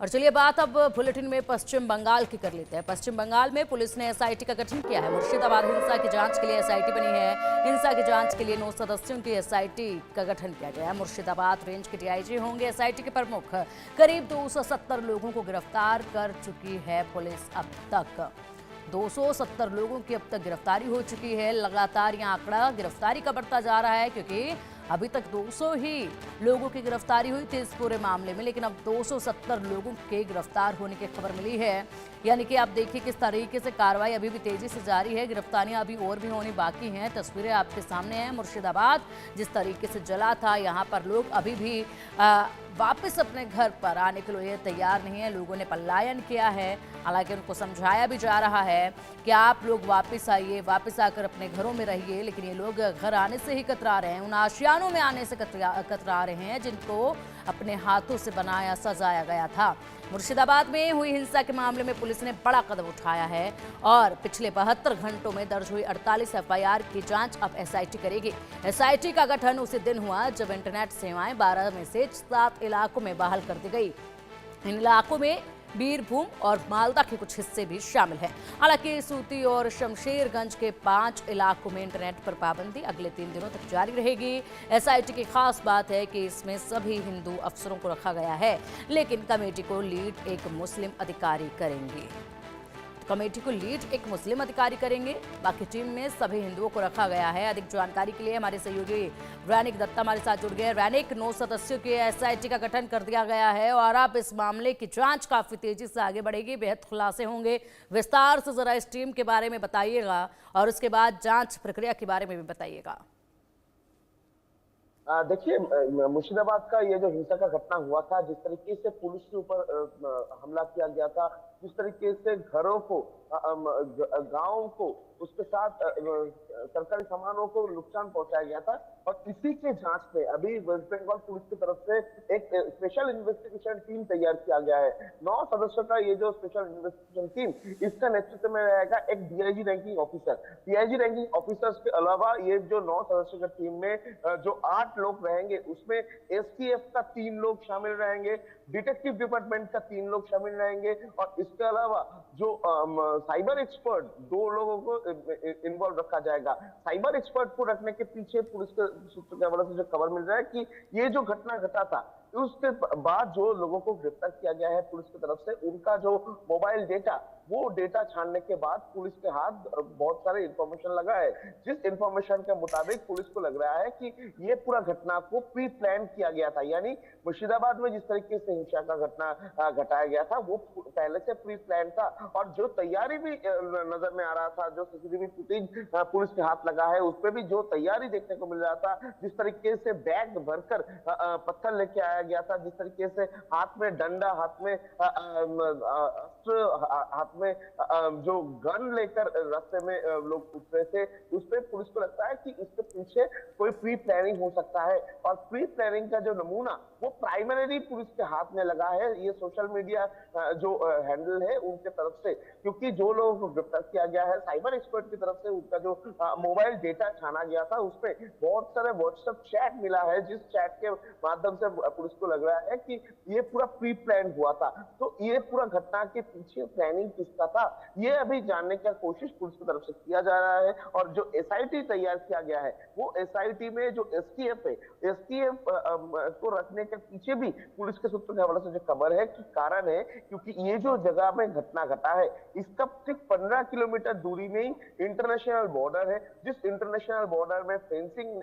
और चलिए बात अब बुलेटिन में पश्चिम बंगाल की कर लेते हैं। पश्चिम बंगाल में पुलिस ने एसआईटी का गठन किया है। मुर्शिदाबाद हिंसा की जांच के लिए एसआईटी बनी है। हिंसा की जांच के लिए 9 सदस्यों की एसआईटी का गठन किया गया है। मुर्शिदाबाद रेंज के डीआईजी होंगे एसआईटी के प्रमुख। करीब 270 लोगों को गिरफ्तार कर चुकी है पुलिस अब तक। 270 लोगों की अब तक गिरफ्तारी हो चुकी है। लगातार यह आंकड़ा गिरफ्तारी का बढ़ता जा रहा है, क्योंकि अभी तक 200 ही लोगों की गिरफ्तारी हुई थी इस पूरे मामले में, लेकिन अब 270 लोगों के गिरफ्तार होने की खबर मिली है। यानी कि आप देखिए किस तरीके से कार्रवाई अभी भी तेजी से जारी है। गिरफ्तारियां अभी और भी होनी बाकी हैं। तस्वीरें आपके सामने हैं। मुर्शिदाबाद जिस तरीके से जला था, यहाँ पर लोग अभी भी वापस अपने घर पर आने के लिए तैयार नहीं है। लोगों ने पलायन किया है। हालांकि उनको समझाया भी जा रहा है कि आप लोग वापस आइए, वापस आकर अपने घरों में रहिए, लेकिन ये लोग घर आने से ही कतरा रहे हैं। उन आशियानों में आने से कतरा रहे हैं जिनको अपने हाथों से बनाया सजाया गया था। मुर्शिदाबाद में हुई हिंसा के मामले में पुलिस ने बड़ा कदम उठाया है और पिछले 72 घंटों में दर्ज हुई 48 एफआईआर की जांच अब एसआईटी करेगी। एसआईटी का गठन उसी दिन हुआ जब इंटरनेट सेवाएं 12 में से 7 इलाकों में बहाल कर दी गई। इन इलाकों में बीरभूम और मालदा के कुछ हिस्से भी शामिल हैं। हालांकि सूती और शमशेरगंज के 5 इलाकों में इंटरनेट पर पाबंदी अगले 3 दिनों तक जारी रहेगी। एसआईटी की खास बात है कि इसमें सभी हिंदू अफसरों को रखा गया है, लेकिन कमेटी को लीड एक मुस्लिम अधिकारी करेंगे। कमेटी को लीड एक मुस्लिम अधिकारी करेंगे। बाकी टीम में सभी हिंदुओं को रखा गया है। अधिक जानकारी के लिए हमारे सहयोगी रैनिक दत्ता हमारे साथ जुड़ गए। रैनिक, 9 सदस्यों की एसआईटी का गठन कर दिया गया है और अब इस मामले की जांच काफी तेजी से आगे बढ़ेगी। बेहद खुलासे होंगे। विस्तार से जरा इस टीम के बारे में बताइएगा और उसके बाद जांच प्रक्रिया के बारे में भी बताइएगा। देखिए, मुर्शिदाबाद का ये जो हिंसा का घटना हुआ था, जिस तरीके से पुलिस के ऊपर हमला किया गया था, जिस तरीके से घरों को, गांवों को, उसके साथ सरकारी सामानों को नुकसान पहुंचाया गया था, और इसी के जांच में अभी वेस्ट बंगाल पुलिस की तरफ से एक स्पेशल इन्वेस्टिगेशन टीम तैयार किया गया है। 9 सदस्यों का ये जो स्पेशल इन्वेस्टिगेशन टीम, इसका नेतृत्व में रहेगा एक DIG ranking officer. DIG ranking officers के अलावा ये जो 9 सदस्यों की टीम में जो 8 लोग रहेंगे, उसमें एसटीएफ का 3 लोग शामिल रहेंगे, डिटेक्टिव डिपार्टमेंट का 3 लोग शामिल रहेंगे, और इसके अलावा जो साइबर एक्सपर्ट 2 लोगों को इन्वॉल्व रखा जाएगा। साइबर एक्सपर्ट को रखने के पीछे पुलिस के सूत्र के हवाले से जो खबर मिल रहा है कि ये जो घटना घटा था, उसके बाद जो लोगों को गिरफ्तार किया गया है पुलिस की तरफ से, उनका जो मोबाइल डेटा, वो डेटा छानने के बाद पुलिस के हाथ बहुत सारे इंफॉर्मेशन लगा है। जिस इंफॉर्मेशन के मुताबिक पुलिस को लग रहा है कि ये पूरा घटना को प्री प्लान किया गया था। यानी मुर्शिदाबाद में जिस तरीके से हिंसा का घटना घटाया गया था, वो पहले से प्री प्लान था, और जो तैयारी भी नजर में आ रहा था, जो सीसीटीवी फुटेज पुलिस के हाथ लगा है, उसपे भी जो तैयारी देखने को मिल रहा था, जिस तरीके से बैग भरकर पत्थर लेके आया गया था, जिस तरीके से हाथ में डंडा, हाथ में अस्त्र, हाथ में जो गन लेकर रास्ते में लोग उतरे थे, उस पर पुलिस को लगता है कि इसके पीछे कोई प्री प्लानिंग हो सकता है। और प्री प्लानिंग का जो नमूना वो प्राइमरी पुलिस के हाथ में लगा है, ये सोशल मीडिया जो हैंडल है उनके तरफ से, क्योंकि जो लोगों को गिरफ्तार किया गया है साइबर एक्सपर्ट की तरफ से, उनका जो मोबाइल डेटा छाना गया था, उसपे बहुत सारे व्हाट्सएप चैट मिला है, जिस चैट के माध्यम से पुलिस को लग रहा है कि ये पूरा प्री प्लान हुआ था। तो ये पूरा घटना के पीछे प्लानिंग किसका था, ये अभी जानने की कोशिश पुलिस की तरफ से किया जा रहा है। और जो एसआईटी तैयार किया गया है, वो एसआईटी में जो एसटीएफ है, एसटीएफ को रखने के पीछे भी पुलिस के सूत्र के हवाले से जो खबर है कि कारण है, क्योंकि ये जो जगह में घटना घटा है, इसका सिर्फ 15 किलोमीटर दूरी में ही इंटरनेशनल बॉर्डर है। जिस इंटरनेशनल बॉर्डर में फेंसिंग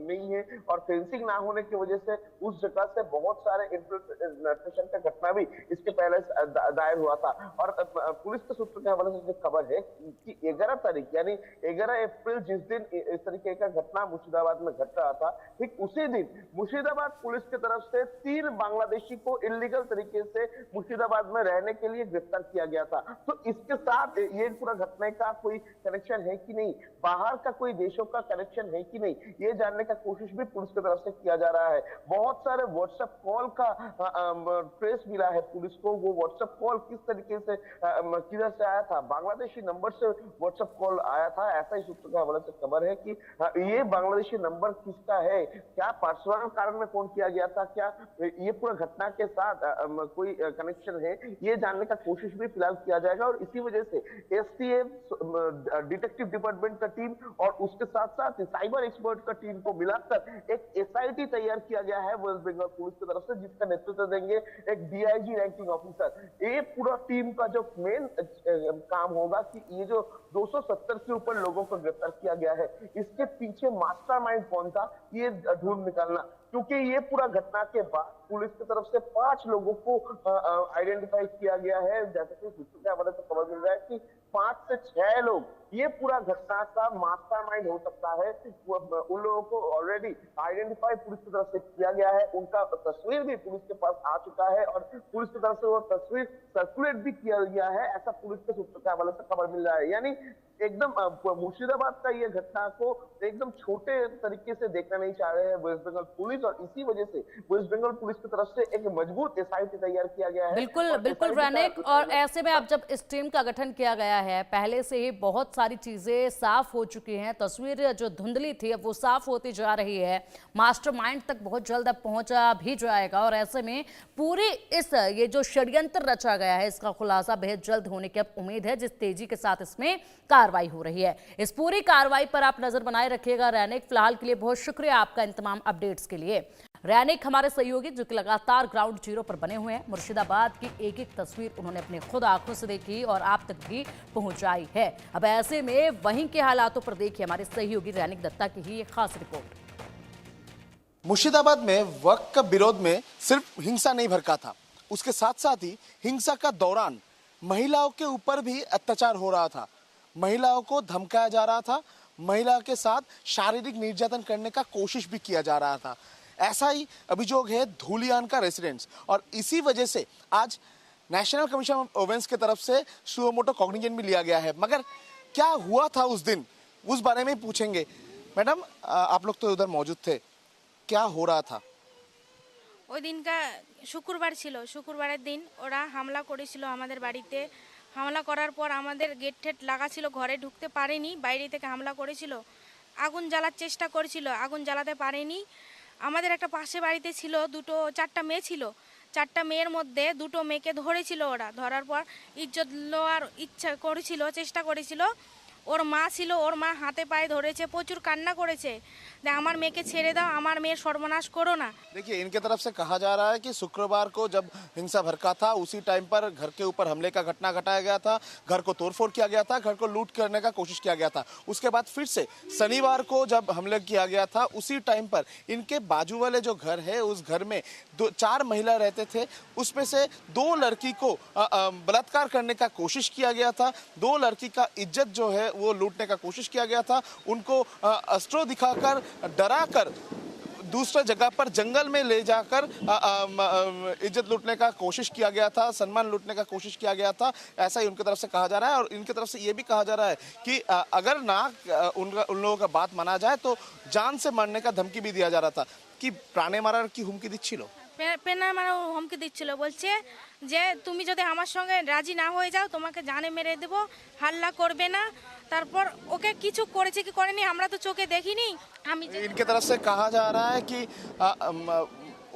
नहीं है, और फेंसिंग ना होने की वजह से उस जगह से बहुत सारे इन्फिल्ट्रेशन का घटना भी इसके पहले दायर हुआ था। और पुलिस के सूत्र के हवाले से जो खबर है कि 11 तारीख यानी 11 अप्रैल, जिस दिन इस तरीके का घटना मुर्शिदाबाद में घट रहा था, ठीक उसी दिन मुर्शिदाबाद पुलिस की तरफ से 3 बांग्लादेशी को इलीगल तरीके से मुर्शिदाबाद में रहने के लिए गिरफ्तार किया गया था। तो इसके साथ ये पूरा घटने का कोई कनेक्शन है कि नहीं, बाहर का कोई देशों का कनेक्शन है कि नहीं, ये जानने का कोशिश भी पुलिस की तरफ से किया जा रहा है। बहुत सारे व्हाट्सएप कॉल का ट्रेस मिला है पुलिस को। वो व्हाट्सएप कॉल किस तरीके से किधर से आया था, बांग्लादेशी नंबर से व्हाट्सएप कॉल आया था, ऐसा ही सूत्र के हवाले से खबर है कि ये बांग्लादेशी नंबर किसका है, क्या पर्सनल कारण में फोन किया गया था, क्या ये पूरा घटना के साथ कोई कनेक्शन है, ये जानने का कोशिश भी फिलहाल किया जाएगा। और इसी वजह से एसटीएफ डिटेक्टिव डिपार्टमेंट का टीम और उसके साथ साथ साइबर एक्सपर्ट का टीम को मिलाकर एक एसआईटी तैयार किया गया है वेस्ट बंगाल पुलिस की तरफ से, जिसका नेतृत्व देंगे एक डीआईजी रैंकिंग ऑफिसर। ये पूरा टीम का जो मेन काम होगा कि ये जो 270 के ऊपर लोगों को गिरफ्तार किया गया है, इसके पीछे मास्टरमाइंड कौन था, ये ढूंढ निकालना। क्योंकि ये पूरा घटना के बाद पुलिस की तरफ से 5 लोगों को आइडेंटिफाई किया गया है। जैसे कि सूत्रों के हवाले से खबर मिल रहा है कि 5 से 6 लोग ये पूरा घटना का मास्टरमाइंड हो सकता है। उन लोगों को ऑलरेडी आइडेंटिफाई पुलिस की तरफ से किया गया है, उनका तस्वीर भी पुलिस के पास आ चुका है और पुलिस की तरफ से वो तस्वीर सर्कुलेट भी किया गया है, ऐसा पुलिस के सूत्रों के हवाले से खबर मिल रहा है। यानी एकदम मुर्शिदाबाद का ये घटना को एकदम छोटे तरीके से देखना नहीं चाह रहे हैं वेस्ट बंगाल पुलिस, और इसी वजह से वेस्ट बंगाल पुलिस की तरफ से एक मजबूत एसआईटी तैयार किया गया है। बिल्कुल बिल्कुल रैनिक, और ऐसे में अब जब इस टीम का गठन किया गया है, पहले से ही बहुत सारी चीजें साफ हो चुकी हैं, तस्वीर जो धुंधली थी अब वो साफ होती जा रही है, मास्टरमाइंड तक बहुत जल्द अब पहुंचा भी जाएगा, और ऐसे में पूरी ये जो षड्यंत्र रचा गया है इसका खुलासा बेहद जल्द होने की अब उम्मीद है, जिस तेजी के साथ इसमें कार्रवाई हो रही है। इस पूरी कार्रवाई पर आप नजर बनाए रखिएगा रैनिक। फिलहाल के लिए बहुत शुक्रिया आपका इन तमाम अपडेट्स के लिए। रैनिक हमारे सहयोगी जो कि लगातार ग्राउंड जीरो पर बने हुए हैं, मुर्शिदाबाद की एक एक तस्वीर उन्होंने अपने खुद आंखों से देखी और आप तक भी पहुंचाई है। अब ऐसे में वहीं के हालातों पर देखिए हमारे सहयोगी रैनिक दत्ता की ही एक खास रिपोर्ट। मुर्शिदाबाद में वक्त का विरोध में सिर्फ हिंसा नहीं भड़का था, उसके साथ साथ ही हिंसा का दौरान महिलाओं के ऊपर भी अत्याचार हो रहा था, महिलाओं को धमकाया जा रहा था, महिला के साथ शारीरिक निर्यातन करने का कोशिश भी किया जा रहा था। ऐसा ही अभियोग है धूलियान का रेसिडेंट्स, और इसी वजह से आज नेशनल कमीशन ऑफ वुमेन्स की तरफ से सुओ मोटो कॉग्निजेंट भी लिया गया है। मगर क्या हुआ था उस दिन, उस बारे में पूछेंगे। मैडम, आप लोग तो उधर मौजूद थे, क्या हो रहा था? ওই দিনটা শুক্রবার ছিল, শুক্রবারের দিন ওরা হামলা করেছিল আমাদের বাড়িতে। হামলা করার পর আমাদের গেট ঠেট লাগা ছিল, ঘরে ঢুকতে পারেনি, বাইরে থেকে হামলা করেছিল, আগুন জ্বালার চেষ্টা করেছিল, আগুন জ্বালাতে পারেনি। আমাদের একটা পাশে বাড়িতে ছিল 4টা মেয়ে ছিল, 4টা মেয়ের মধ্যে 2টো মেয়েকে ধরেছিল ওরা, ধরার পর ইজ্জত লওয়ার ইচ্ছা করেছিল, চেষ্টা করেছিল। ওর মা ছিল, ওর মা হাতে পায়ে ধরেছে, প্রচুর কান্না করেছে যে আমার মেয়েকে ছেড়ে দাও, আমার মেয়ের সর্বনাশ করো না। देखिए, इनके तरफ से कहा जा रहा है कि शुक्रवार को जब हिंसा भड़का था उसी टाइम पर घर के ऊपर हमले का घटना घटाया गया था, घर को तोड़फोड़ किया गया था, घर को लूट करने का कोशिश किया गया था। उसके बाद फिर से शनिवार को जब हमले किया गया था उसी टाइम पर इनके बाजू वाले जो घर है उस घर में 4 महिला रहते थे, उसमें से 2 लड़की को बलात्कार करने का कोशिश किया गया था, 2 लड़की का इज्जत जो है वो लूटने का कोशिश किया गया था, उनको अस्त्रों दिखाकर डराकर दूसरा जगह पर जंगल में ले जाकर इज्जत लूटने का कोशिश किया गया था, सम्मान लूटने का कोशिश किया गया था, ऐसा ही उनकी तरफ से कहा जा रहा है। और इनकी तरफ से ये भी कहा जा रहा है कि अगर ना उन लोगों का बात माना जाए तो जान से मारने का धमकी भी दिया जा रहा था, कि प्राणे मारार की हुमकी दिच्छिलो, পেনা মারা হুমকি দিচ্ছিল, বলছে যে তুমি যদি আমার সঙ্গে রাজি না হয়ে যাও তোমাকে জানে মেরে দেব, হাল্লা করবে না। তারপর ওকে কিছু করেছে কি করেনি আমরা তো চোখে দেখিনি। আমি इनके तरफ से कहा जा रहा है कि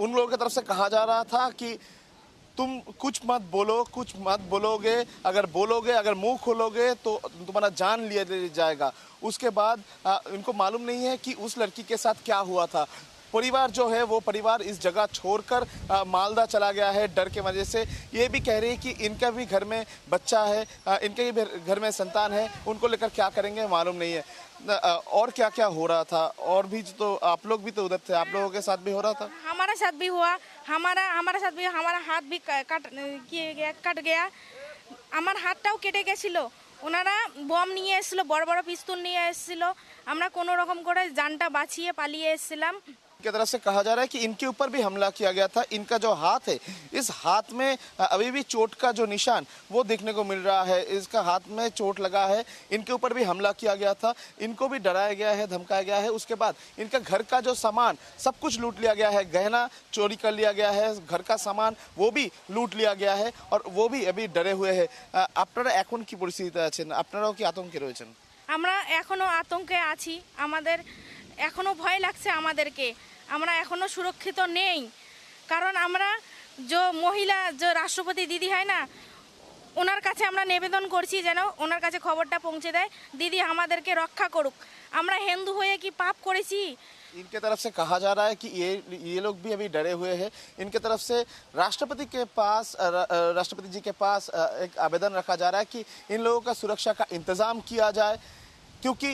उन लोगों की तरफ से कहा जा रहा था कि तुम कुछ मत बोलो, कुछ मत बोलोगे, अगर बोलोगे, अगर मुंह खोलोगे तो तुम्हारा जान लिया जाएगा। उसके बाद इनको मालूम नहीं है कि उस लड़की के साथ क्या हुआ था। परिवार जो है वो परिवार इस जगह छोड़कर मालदा चला गया है डर के वजह से। ये भी कह रही है कि इनका भी घर में बच्चा है, इनके भी घर में संतान है, उनको लेकर क्या करेंगे मालूम नहीं है। और क्या क्या हो रहा था, और भी तो आप लोग भी तो उधर थे, आप लोगों के साथ भी हो रहा था? हमारा साथ भी हुआ, हमारा साथ भी, हमारा हाथ भी कट गया, আমার হাতটাও কেটে গেছিল। ওনারা বম নিয়ে এসেছিল, বড় বড় পিস্তল নিয়ে এসেছিল, আমরা কোনো রকম করে জানটা বাঁচিয়ে পালিয়ে এসেছিলাম। इनके तरफ से कहा जा रहा है कि इनके ऊपर भी हमला किया गया था। इनका जो हाथ है, इस हाथ में अभी भी चोट का जो निशान वो देखने को मिल रहा है। इसका हाथ में चोट लगा है। इनके ऊपर भी हमला किया गया था। इनको भी डराया गया है, धमकाया गया है। उसके बाद इनका घर का जो सामान सब कुछ लूट लिया गया है। गहना चोरी कर लिया गया है, घर का सामान वो भी लूट लिया गया है और वो भी अभी डरे हुए हैं। আপনারা এখন কি পরিস্থিতিতে আছেন? আপনারাও কি আতঙ্কে রয়েছেন? আমরা এখনো আতঙ্কে আছি, আমাদের এখনো ভয় লাগছে আমাদেরকে, আমরা এখনো সুরক্ষিত নেই। কারণ আমরা যে মহিলা যে রাষ্ট্রপতি দিদি হয় না, ওনার কাছে আমরা নিবেদন করছি যেন ওনার কাছে খবরটা পৌঁছে দেয়, দিদি আমাদেরকে রক্ষা করুক। আমরা হিন্দু হয়ে কি পাপ করেছি? इनके तरफ से कहा जा रहा है कि ये लोग भी अभी डरे हुए हैं। इनके तरफ से राष्ट्रपति के पास राष्ट्रपति जी के पास एक आवेदन रखा जा रहा है कि इन लोगों का सुरक्षा का इंतजाम किया जाए, क्योंकि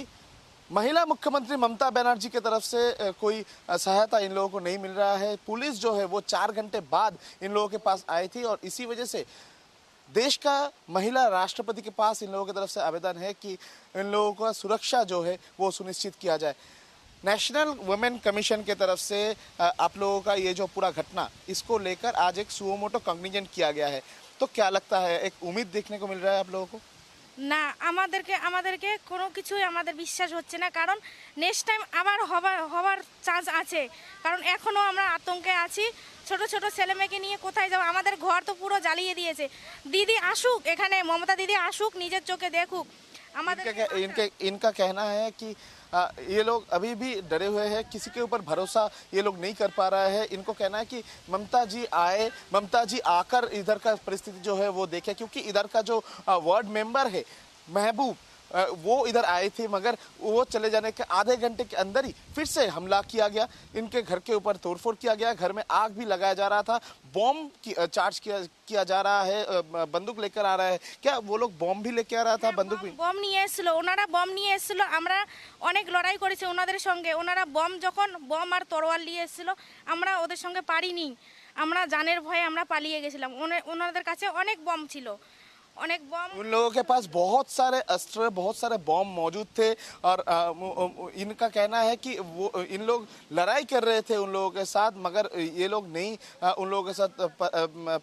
महिला मुख्यमंत्री ममता बनर्जी की तरफ से कोई सहायता इन लोगों को नहीं मिल रहा है। पुलिस जो है वो 4 घंटे बाद इन लोगों के पास आई थी और इसी वजह से देश का महिला राष्ट्रपति के पास इन लोगों की तरफ से आवेदन है कि इन लोगों का सुरक्षा जो है वो सुनिश्चित किया जाए। नेशनल वुमेन कमीशन की तरफ से आप लोगों का ये जो पूरा घटना, इसको लेकर आज एक सुओ मोटो कॉग्निजेंट किया गया है। तो क्या लगता है, एक उम्मीद देखने को मिल रहा है आप लोगों को? না, আমাদেরকে কোনো কিছুই আমাদের বিশ্বাস হচ্ছে না। কারণ নেক্সট টাইম আবার হওয়ার চান্স আছে। কারণ এখনো আমরা আতঙ্কে আছি। ছোট ছোট ছেলে মেয়েকে নিয়ে কোথায় যাব? আমাদের ঘর তো পুরো জ্বালিয়ে দিয়েছে। দিদি আসুক, এখানে মমতা দিদি আসুক, নিজের চোখে দেখুক। इनका कहना है कि ये लोग अभी भी डरे हुए हैं, किसी के ऊपर भरोसा ये लोग नहीं कर पा रहे हैं। इनको कहना है कि ममता जी आए, ममता जी आकर इधर का परिस्थिति जो है वो देखे, क्योंकि इधर का जो वार्ड मेंबर है महबूब, वो इधर आए थे, मगर वो चले जाने के आधे घंटे के अंदर ही फिर से हमला किया गया। इनके घर के ऊपर तोड़फोड़ किया गया, घर में आग भी लगाया जा रहा था, बॉम्ब चार्ज किया जा रहा है, बंदूक लेकर आ रहा है। क्या वो लोग बॉम्ब भी लेके आ रहा था? बंदूक भी বম নিয়ে এসেছিল, ওনারা বম নিয়ে এসেছিল। আমরা অনেক লড়াই করেছি ওনাদের সঙ্গে। ওনারা যখন বম আর তরোয়াল নিয়ে এসেছিল, আমরা ওদের সঙ্গে পারিনি। আমরা জানের ভয়ে আমরা পালিয়ে গেছিলাম। ওনাদের কাছে অনেক বম ছিল, অনেক বম। उन लोगों के पास बहुत सारे अस्त्र, बहुत सारे बॉम्ब मौजूद थे और इनका कहना है कि वो इन लोग लड़ाई कर रहे थे उन लोगों के साथ, मगर ये लोग नहीं उन लोगों के साथ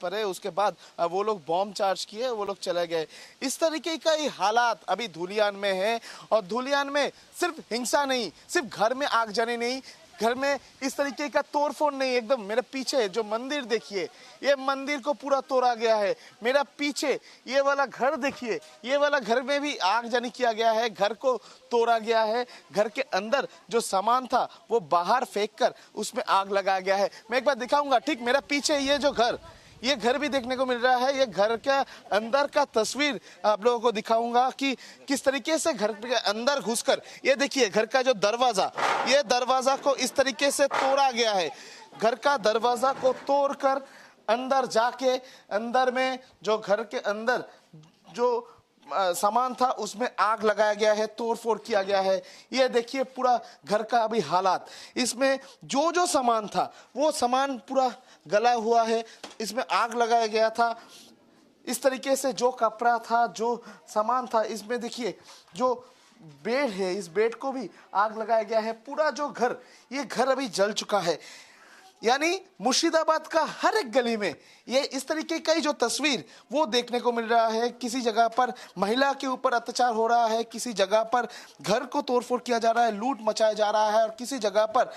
पड़े। उसके बाद वो लोग बॉम्ब चार्ज किए, वो लोग चले गए। इस तरीके का ही हालात अभी धुलियान में है और धुलियान में सिर्फ हिंसा नहीं, सिर्फ घर में आगजनी नहीं, घर में इस तरीके का तोड़फोड़ नहीं। एकदम मेरे पीछे जो मंदिर देखिए, ये मंदिर को पूरा तोड़ा गया है। मेरा पीछे ये वाला घर देखिए, ये वाला घर में भी आगजनी किया गया है, घर को तोड़ा गया है। घर के अंदर जो सामान था वो बाहर फेंक कर उसमें आग लगाया गया है। मैं एक बार दिखाऊंगा, ठीक मेरा पीछे ये जो घर, ये घर भी देखने को मिल रहा है। ये घर के अंदर का तस्वीर आप लोगों को दिखाऊंगा कि किस तरीके से घर के अंदर घुसकर, ये देखिए घर का जो दरवाजा, ये दरवाजा को इस तरीके से तोड़ा गया है। घर का दरवाजा को तोड़कर अंदर जाके, अंदर में जो घर के अंदर जो सामान था उसमें आग लगाया गया है, तोड़फोड़ किया गया है। ये देखिए पूरा घर का अभी हालात, इसमें जो जो सामान था वो सामान पूरा गला हुआ है, इसमें आग लगाया गया था। इस तरीके से जो कपड़ा था, जो सामान था, इसमें देखिए जो बेड है, इस बेड को भी आग लगाया गया है। पूरा जो घर, ये घर अभी जल चुका है। यानी मुर्शिदाबाद का हर एक गली में ये इस तरीके का ही जो तस्वीर वो देखने को मिल रहा है। किसी जगह पर महिला के ऊपर अत्याचार हो रहा है, किसी जगह पर घर को तोड़फोड़ किया जा रहा है, लूट मचाया जा रहा है और किसी जगह पर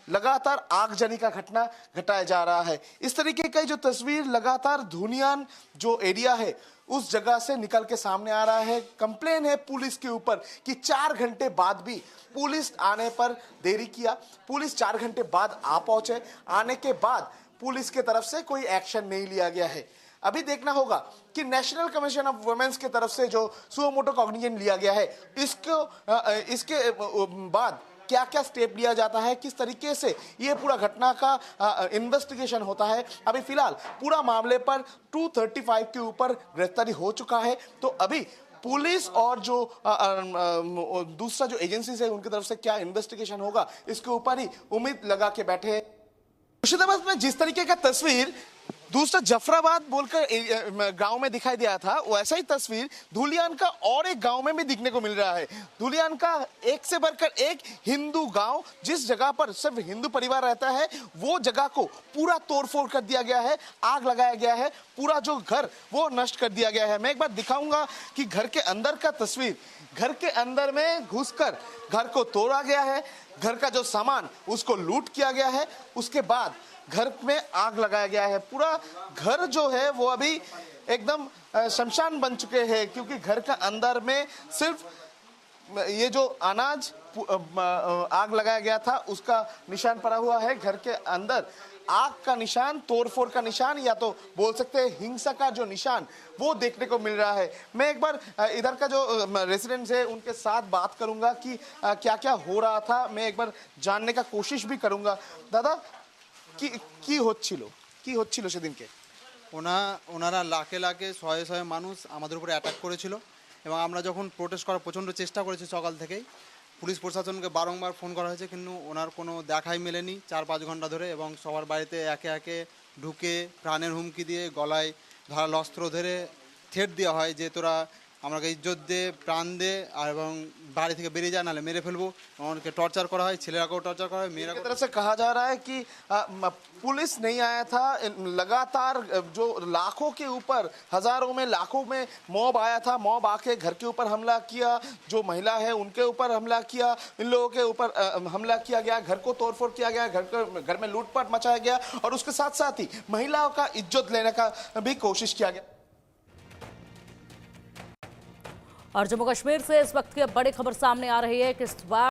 लगातार आगजनी का घटना घटाया जा रहा है। इस तरीके का जो तस्वीर लगातार धुनियान जो एरिया है उस जगह से निकल के सामने आ रहा है। कंप्लेन है पुलिस के ऊपर कि 4 घंटे बाद भी पुलिस आने पर देरी किया। पुलिस 4 घंटे बाद आ पहुंचे, आने के बाद पुलिस के तरफ से कोई एक्शन नहीं लिया गया है। अभी देखना होगा कि नेशनल कमीशन ऑफ वुमेन्स की तरफ से जो सुओ मोटो कॉग्निजेंट लिया गया है, इसके बाद क्या क्या स्टेप लिया जाता है, किस तरीके से ये पूरा घटना का इन्वेस्टिगेशन होता है। अभी फिलहाल पूरा मामले पर 235 के ऊपर गिरफ्तारी हो चुका है। तो अभी पुलिस और जो दूसरा जो एजेंसीज है उनकी तरफ से क्या इन्वेस्टिगेशन होगा, इसके ऊपर ही उम्मीद लगा के बैठे हैं। मुर्शिदाबाद में जिस तरीके का तस्वीर दूसरा जफराबाद बोलकर गांव में दिखाई दिया था, वैसा ही तस्वीर धुलियान का और एक गांव में भी दिखने को मिल रहा है। धुलियान का एक से बढ़कर एक हिंदू गांव, जिस जगह पर सिर्फ हिंदू परिवार रहता है, वो जगह को पूरा तोड़फोड़ कर दिया गया है, आग लगाया गया है, पूरा जो घर वो नष्ट कर दिया गया है। मैं एक बार दिखाऊंगा कि घर के अंदर का तस्वीर। घर के अंदर में घुसकर घर को तोड़ा गया है, घर का जो सामान उसको लूट किया गया है, उसके बाद घर में आग लगाया गया है। पूरा घर जो है वो अभी एकदम शमशान बन चुके हैं, क्योंकि घर का अंदर में सिर्फ ये जो अनाज आग लगाया गया था उसका निशान पड़ा हुआ है। घर के अंदर आग का निशान, तोड़फोड़ का निशान, या तो बोल सकते हैं हिंसा का जो निशान, वो देखने को मिल रहा है। मैं एक बार इधर का जो रेसिडेंट्स है उनके साथ बात करूंगा कि क्या क्या हो रहा था। मैं एक बार जानने का कोशिश भी करूंगा। दादा, কি হচ্ছিল সেদিনকে? ওনারা লাখে লাখে শয়ে শয়ে মানুষ আমাদের উপরে অ্যাটাক করেছিল এবং আমরা যখন প্রোটেস্ট করার প্রচণ্ড চেষ্টা করেছি সকাল থেকেই, পুলিশ প্রশাসনকে বারংবার ফোন করা হয়েছে, কিন্তু ওনার কোনো দেখাই মেলেনি 4-5 ঘন্টা ধরে। এবং সবার বাড়িতে একে একে ঢুকে প্রাণের হুমকি দিয়ে গলায় ধারালো অস্ত্র ধরে থ্রেট দেওয়া হয় যে তোরা আমাকে ইজ্জত দে, প্রাণ দে, আর এবং বাড়ি থেকে বেরিয়ে যায়, নাহলে মেরে ফেলবো। আমাকে টর্চার করা হয়, ছেলেরাকেও টর্চার করা হয়, মেয়েরা। की तरफ से कहा जा रहा है कि पुलिस नहीं आया था, लगातार जो लाखों के ऊपर, हजारों में, लाखों में मॉब आया था, मॉब आके घर के ऊपर हमला किया, जो महिला है उनके ऊपर हमला किया, इन लोगों के ऊपर हमला किया गया, घर को तोड़फोड़ किया गया, घर में लूटपाट मचाया गया, और उसके साथ साथ ही महिलाओं का इज्जत लेने का भी कोशिश किया गया। और जम्मू कश्मीर से इस वक्त की बड़ी खबर सामने आ रही है कि इस बार